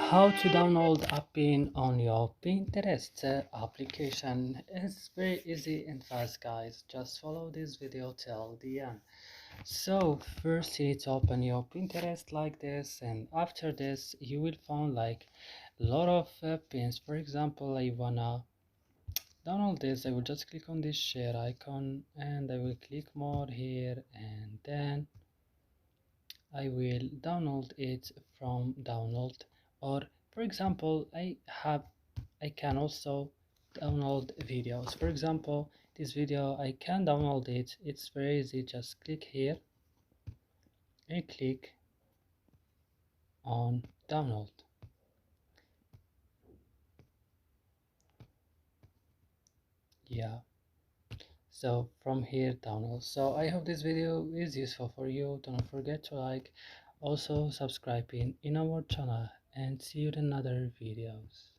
How to download a pin on your Pinterest application is very easy and fast, guys. Just follow this video till the end. So first you need to open your Pinterest like this, and after this you will find like a lot of pins. For example, I wanna download this. I will just click on this share icon and I will click more here, and then I will download it from download. Or for example, I can also download videos. For example, this video I can download it. It's very easy. Just click here and click on download. Yeah, so from here download. So I hope this video is useful for you. Don't forget to like, also subscribe in our channel, and see you in another videos.